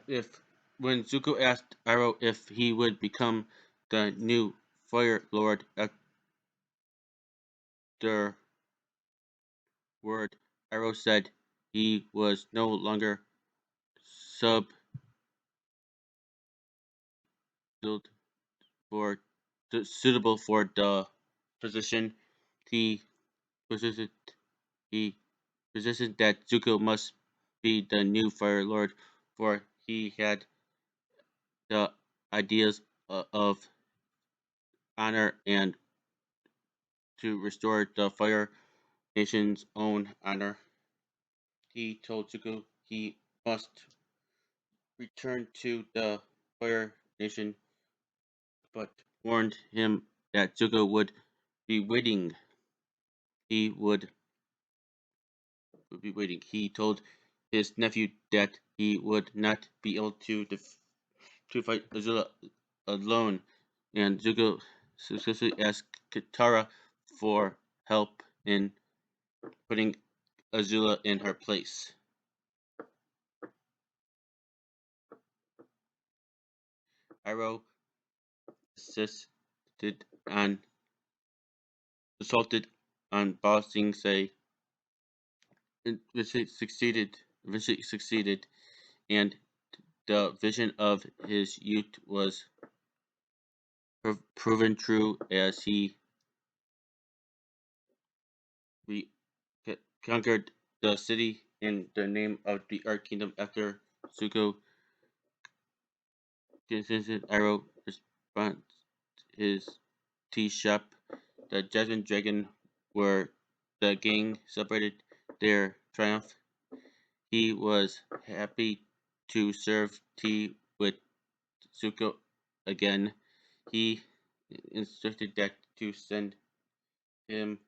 if when Zuko asked Iroh if he would become the new Fire Lord afterward, Iroh said he was no longer sub for suitable for the position. He persisted. He persisted that Zuko must be the new Fire Lord, for he had the ideas of honor and to restore the Fire Nation's own honor. He told Zuko he must return to the Fire Nation, but warned him that Zuko would be waiting. He would be waiting. He told his nephew that he would not be able to fight Azula alone, and Zuko successfully asked Katara for help in putting Azula in her place. Iroh insisted on assaulted on Ba Sing Se, eventually succeeded, and the vision of his youth was proven true as he re- conquered the city in the name of the Earth Kingdom after Zuko consented Iroh responds his tea shop. The Jasmine Dragon where the gang celebrated their triumph. He was happy to serve tea with Zuko again. He instructed that to send him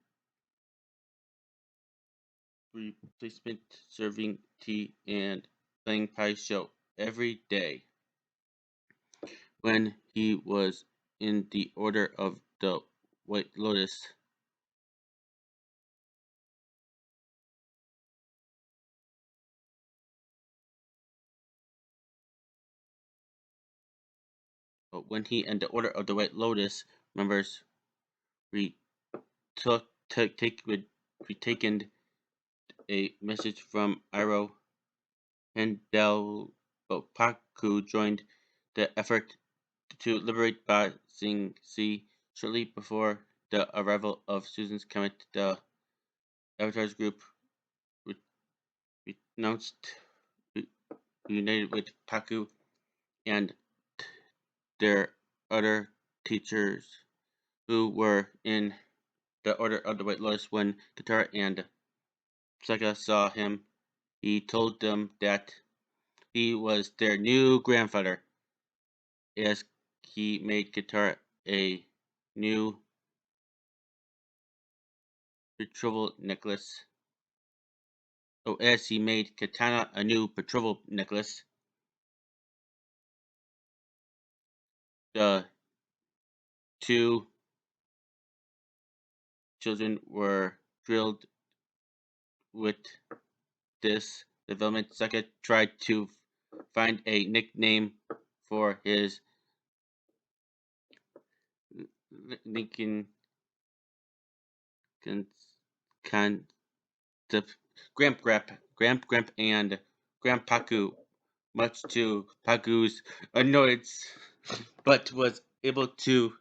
replacement serving tea and playing pie show every day. When he was in the Order of the White Lotus, but when he and the Order of the White Lotus members re- retaken a message from Iroh, and Del Paku joined the effort to liberate Ba Sing Se shortly before the arrival of Susan's comet. The Avatar's group renounced, reunited with Paku and their other teachers who were in the Order of the White Lotus. When Katara and Sokka saw him, he told them that he was their new grandfather, as he made Katara a new betrothal necklace. Oh, as he made Katana a new betrothal necklace. The two children were thrilled with this development. Sokka tried to find a nickname for his Lincoln concept. Gramp, and Grandpaku, much to Paku's annoyance, but was able to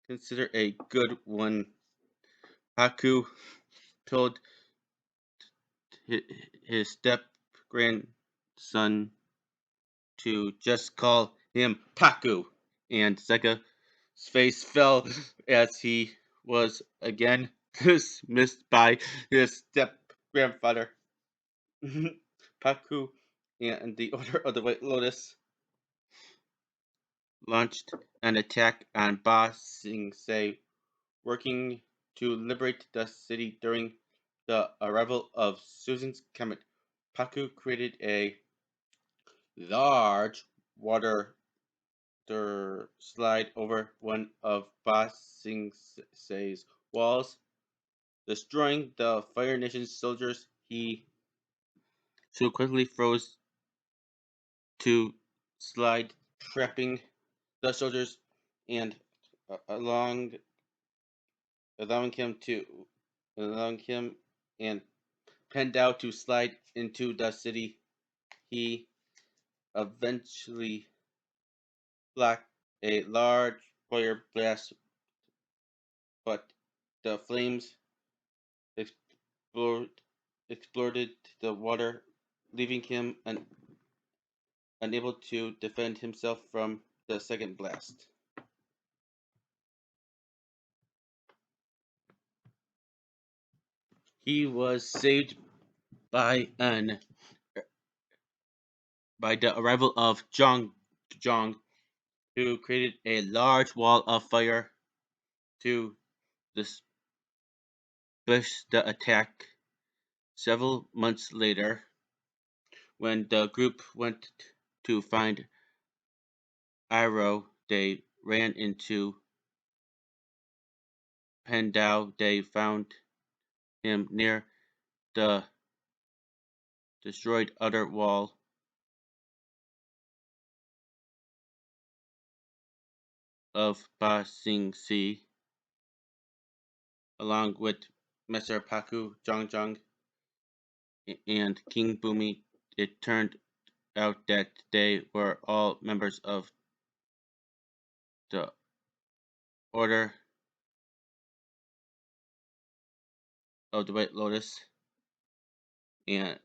consider a good one. Paku told his step grandson to just call him Paku, and Seka's face fell as he was again dismissed by his step grandfather. Paku and the Order of the White Lotus launched an attack on Ba Sing Se, working to liberate the city during the arrival of Susan's comet. Paku created a large water slide over one of Ba Sing Se's walls, destroying the Fire Nation's soldiers. He so quickly froze to slide, trapping the soldiers and allowing allowing him to allowing him and Pendao to slide into the city. He eventually blocked a large fire blast, but the flames exploded, exploded the water, leaving him unable to defend himself from the second blast. He was saved by an by the arrival of Zhang, who created a large wall of fire to disperse the attack. Several months later, when the group went to find Iroh, they ran into Pendao. They found him near the destroyed outer wall of Ba Sing Si, along with Messer Paku, Zhang, and King Bumi. It turned out that they were all members of the Order of the White Lotus, and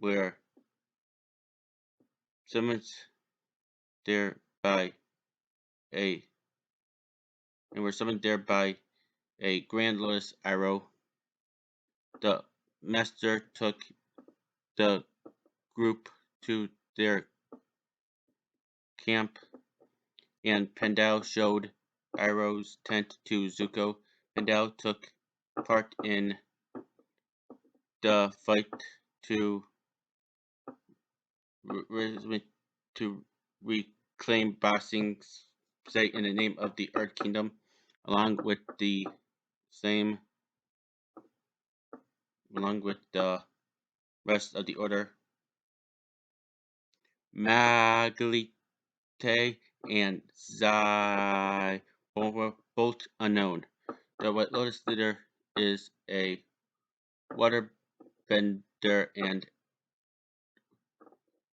were summoned there by a Grand Lotus Arrow. The master took the group to their camp, and Pendao showed Arrow's tent to Zuko. Pendao took part in the fight to to reclaim Ba Sing Se in the name of the Earth Kingdom, along with the same along with the rest of the order. Maglite and Zai were both unknown. The White Lotus leader is a waterbender, and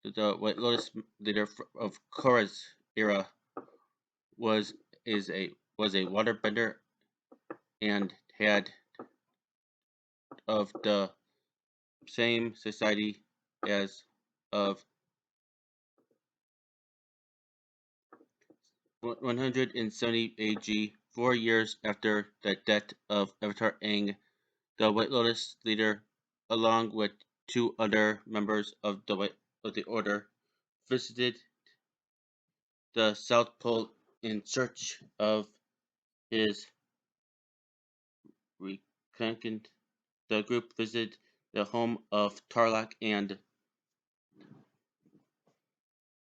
the White Lotus leader of Korra's era was a waterbender and had of the same society as of 170 AG, 4 years after the death of Avatar Aang. The White Lotus leader, along with two other members of the Order, visited the South Pole in search of his reconstant. The group visited the home of Tarlok and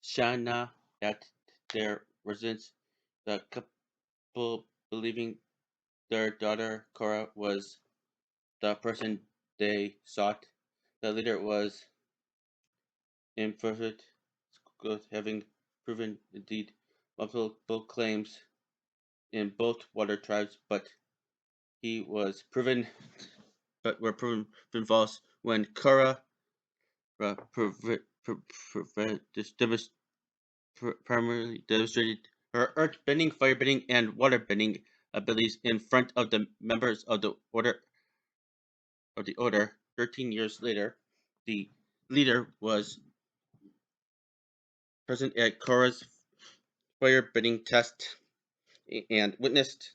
Shanna at their residence. The couple, believing their daughter Korra was the person they sought. The leader was imperfect, having proven indeed multiple claims in both water tribes, but he was proven false when Korra primarily demonstrated her earth-bending, fire-bending, and water-bending abilities in front of the members of the Order. 13 years later, the leader was present at Korra's fire-bending test and witnessed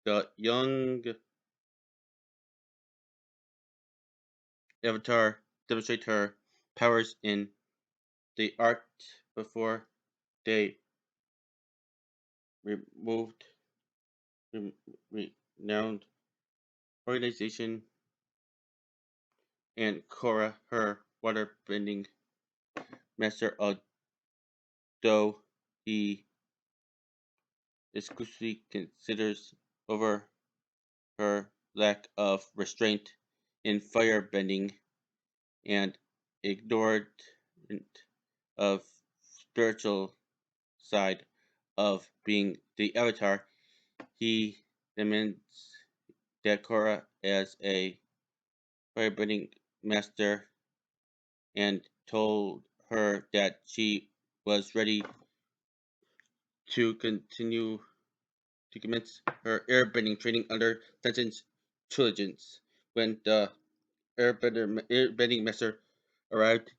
the young Avatar demonstrate her powers in the art before they removed renowned organization and Korra, her waterbending master, although he exclusively considers over her lack of restraint in firebending and ignored of spiritual side of being the Avatar, he demands that Korra as a firebending master and told her that she was ready to continue to commence her airbending training under Tenshin's intelligence. When the airbending master arrived,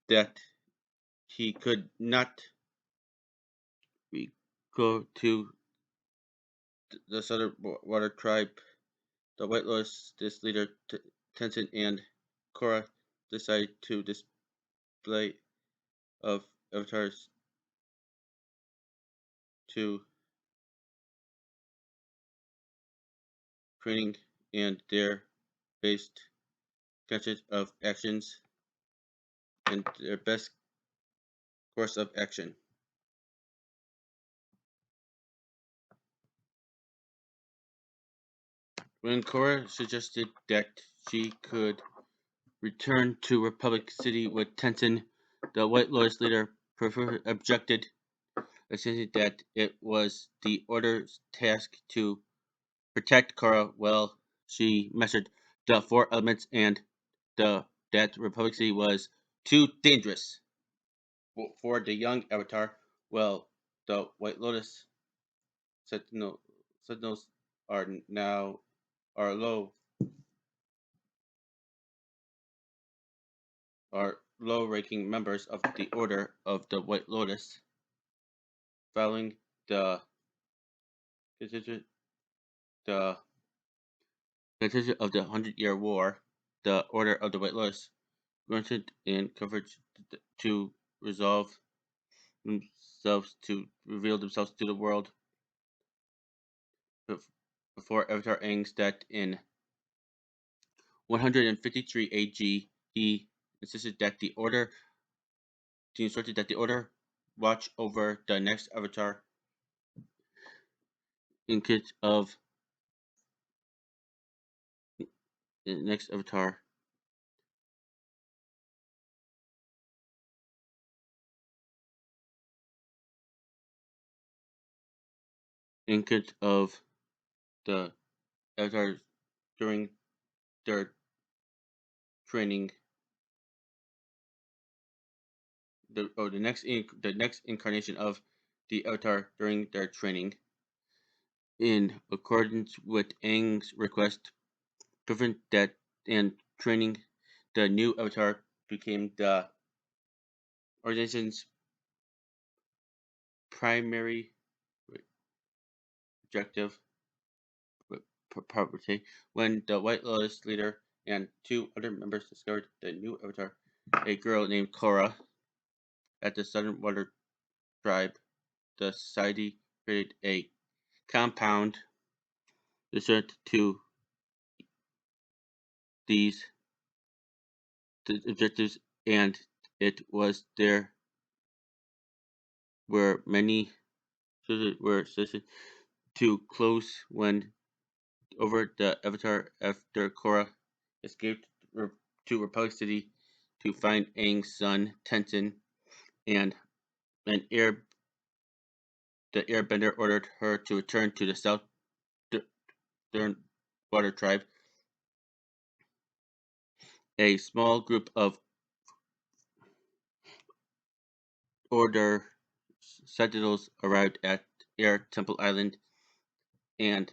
that he could not go to the Southern Water Tribe. The White Lotus, this leader, Tenzin and Korra, decided to display of avatars to training and their based conscious of actions and their best course of action. When Korra suggested that she could return to Republic City with Tenzin, the White Lotus leader objected, insisting that it was the Order's task to protect Korra while she mastered the four elements and that Republic City was too dangerous for the young Avatar. Well, the White Lotus sentinels are now are low are low-ranking members of the Order of the White Lotus. Following the the conclusion of the Hundred-Year War, the Order of the White Lotus granted in coverage to resolve themselves to reveal themselves to the world before Avatar Aang's death in 153 AG. He insisted that he instructed that the Order watch over the next Avatar in case of the next Avatar in case of the Avatars during their training. The next incarnation of the Avatar during their training. In accordance with Aang's request, prevent that and training, the new Avatar became the organization's primary objective property. When the White Lotus leader and two other members discovered the new Avatar, a girl named Korra, at the Southern Water Tribe, the society created a compound devoted to these objectives, and it was there where many were assisted to close when over the Avatar after Korra escaped to Republic City to find Aang's son Tenzin, and an the Airbender ordered her to return to the Southern Water Tribe. A small group of Order sentinels arrived at Air Temple Island, and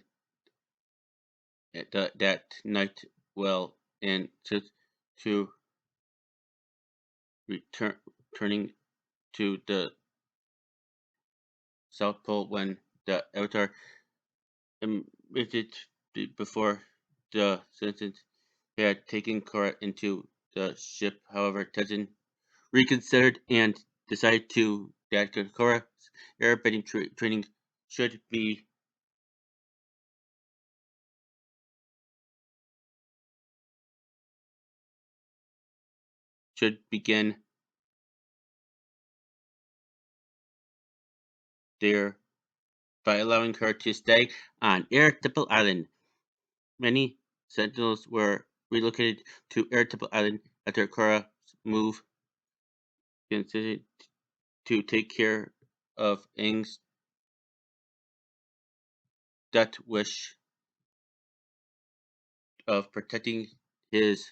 that night, well, and to returning to the South Pole when the Avatar emitted before the sentence had taken Korra into the ship. However, Tenzin reconsidered and decided that Korra's airbending training should be should begin there by allowing her to stay on Air Temple Island. Many Sentinels were relocated to Air Temple Island after Korra's move considered to take care of Aang's death wish of protecting his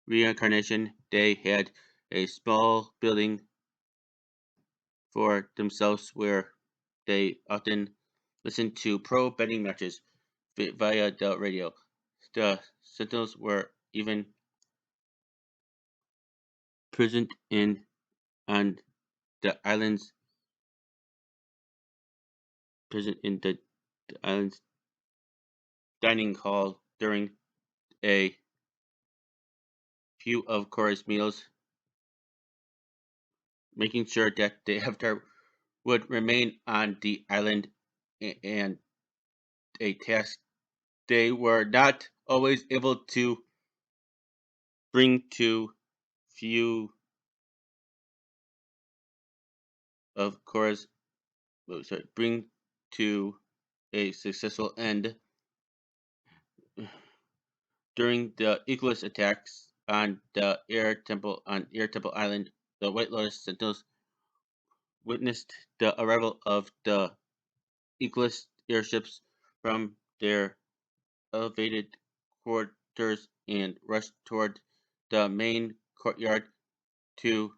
reincarnation. They had a small building for themselves where they often listened to pro betting matches via the radio. The Sentinels were even present in on the island's present in the island's dining hall during a few of Korra's meals, making sure that the Avatar would remain on the island and a task they were not always able to bring to few of Korra's bring to a successful end. During the Eagles attacks on the Air Temple Island, the White Lotus Sentinels witnessed the arrival of the Eagles airships from their elevated quarters and rushed toward the main courtyard to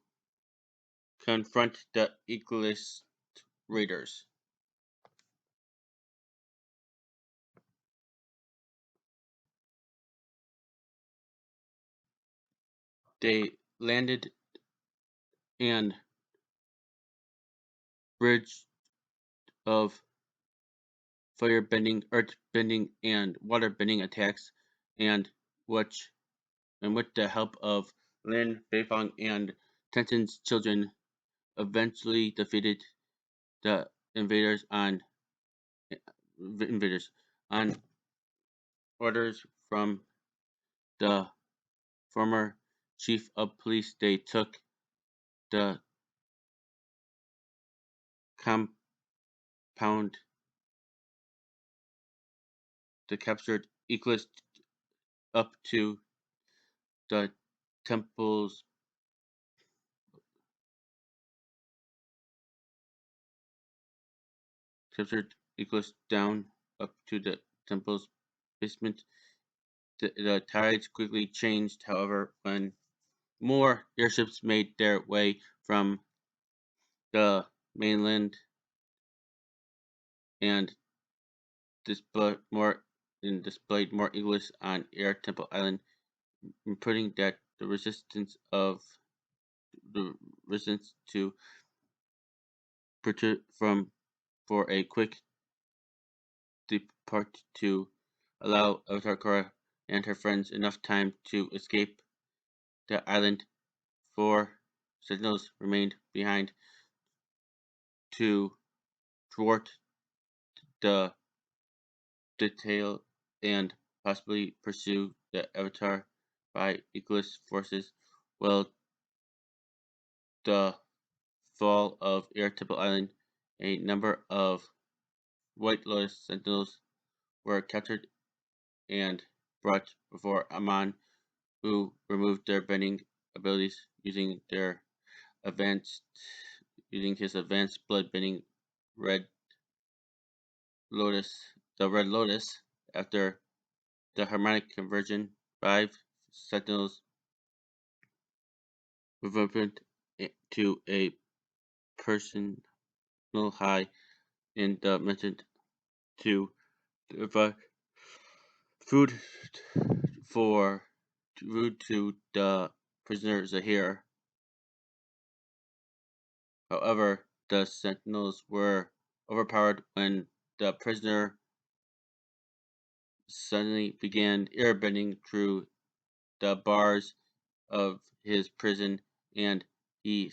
confront the Eagles raiders. They landed and bridge of fire-bending, earth-bending, and water-bending attacks, and which, and with the help of Lin Beifong and Tenten's children, eventually defeated the invaders on orders from the former chief of police. They took the compound, the captured Eclipse up to the temple's captured Eclipse down up to the temple's basement. The tides quickly changed, however, when more airships made their way from the mainland and displayed more eagles on Air Temple Island, putting that the resistance to from for a quick depart to allow Avatar Korra and her friends enough time to escape the island. Four sentinels remained behind to thwart the detail and possibly pursue the Avatar by Eclipse forces. Well, the fall of Air Temple Island, a number of White Lotus Sentinels were captured and brought before Amon, who removed their bending abilities advanced using his advanced blood bending red lotus the red lotus. After the harmonic conversion, 5 sentinels reverted to a personal high in the method to provide food for food to the prisoner Zahir. However, the sentinels were overpowered when the prisoner suddenly began airbending through the bars of his prison, and he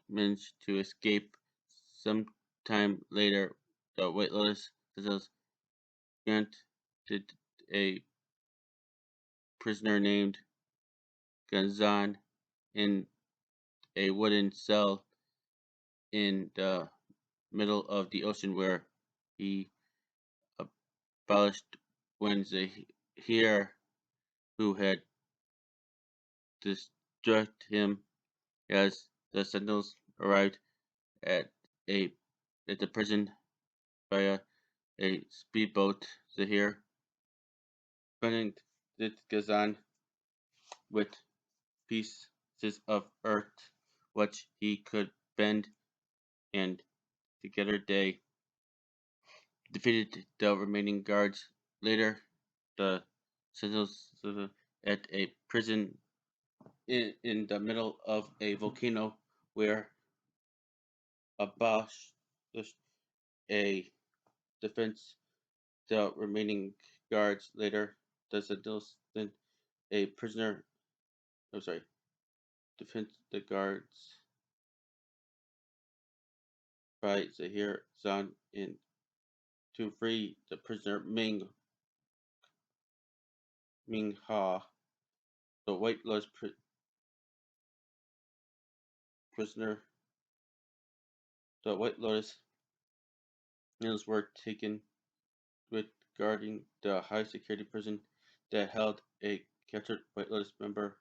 managed to escape. Sometime later, the White Lotus sentinels granted a prisoner named Ganzan in a wooden cell in the middle of the ocean where he abolished when Zahir, who had distracted him, as the Sentinels arrived at a at the prison via a speedboat. Zahir burned it Gazan with pieces of earth which he could bend, and together they defeated the remaining guards. Later, the Sentinels at a prison in the middle of a volcano where abolished a defense. The remaining guards later, the Sentinels then a prisoner. I'm sorry, defense the guards by Zahir Zan in to free the prisoner Ming Ha. The White Lotus prisoner. The White Lotus were taken with guarding the high security prison that held a captured White Lotus member.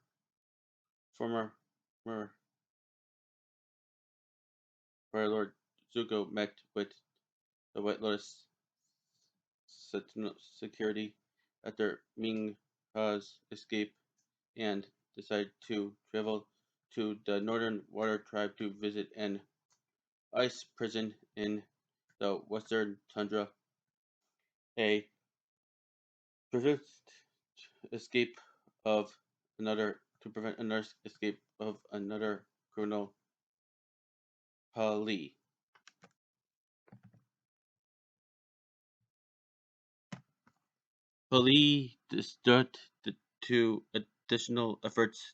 Former Fire Lord Zuko met with the White Lotus security after Ming Ha's escape and decided to travel to the Northern Water Tribe to visit an ice prison in the Western Tundra. A prevent escape of another to prevent another escape of another criminal, Pali. Pali disturbed the two additional efforts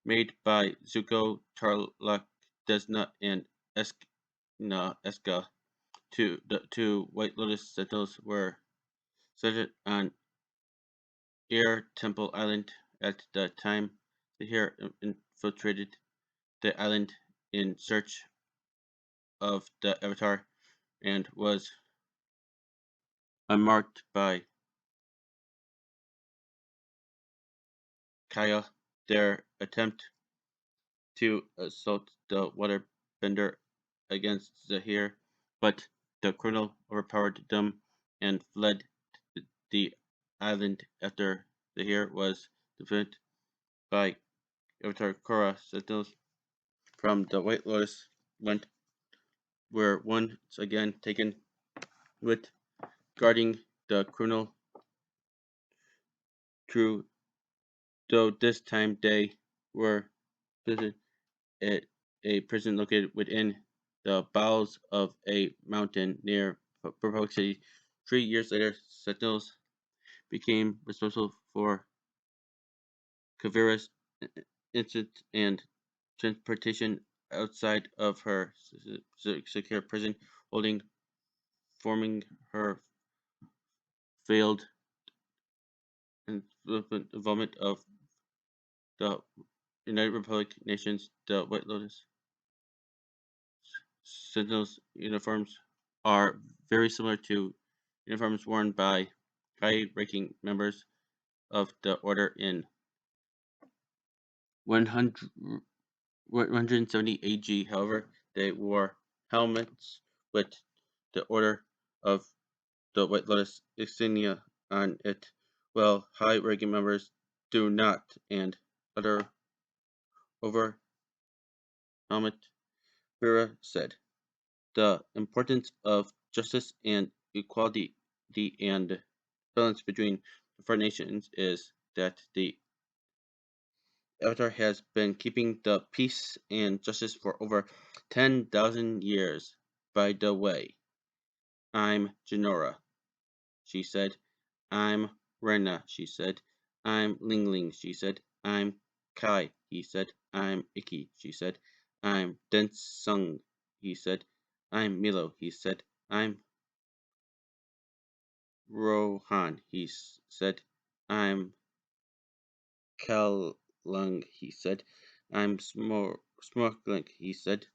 made by Zuko, Tarlak, Desna, and Eska to the two White Lotus sentinels were sighted on Air Temple Island at the time. The hare infiltrated the island in search of the Avatar and was unmarked by Kaya. Their attempt to assault the waterbender against Zahir, but the criminal overpowered them and fled the island after Zahir was defeated by Avatar Korra. Sentinels from the White Lotus went were once again taken with guarding the criminal through, though this time they were visited at a prison located within the bowels of a mountain near Republic City. 3 years later, Sentinels became responsible for Kavira's instant and transportation outside of her secure prison, holding forming her failed involvement of the United Republic nations. The White Lotus Sentinels uniforms are very similar to uniforms worn by high-ranking members of the Order in 100, 170 AG. However, they wore helmets with the Order of the White Lotus insignia on it, while high-ranking members do not, and other over helmet. Vera said, "The importance of justice and equality and balance between the four nations is that the Avatar has been keeping the peace and justice for over 10,000 years. By the way, I'm Janora," she said. "I'm Rena," she said. "I'm Ling Ling," she said. "I'm Kai," he said. "I'm Iki," she said. "I'm Densung," he said. "I'm Milo," he said. "I'm Rohan," he said. "I'm Kalung," he said. "I'm Smorgling," he said.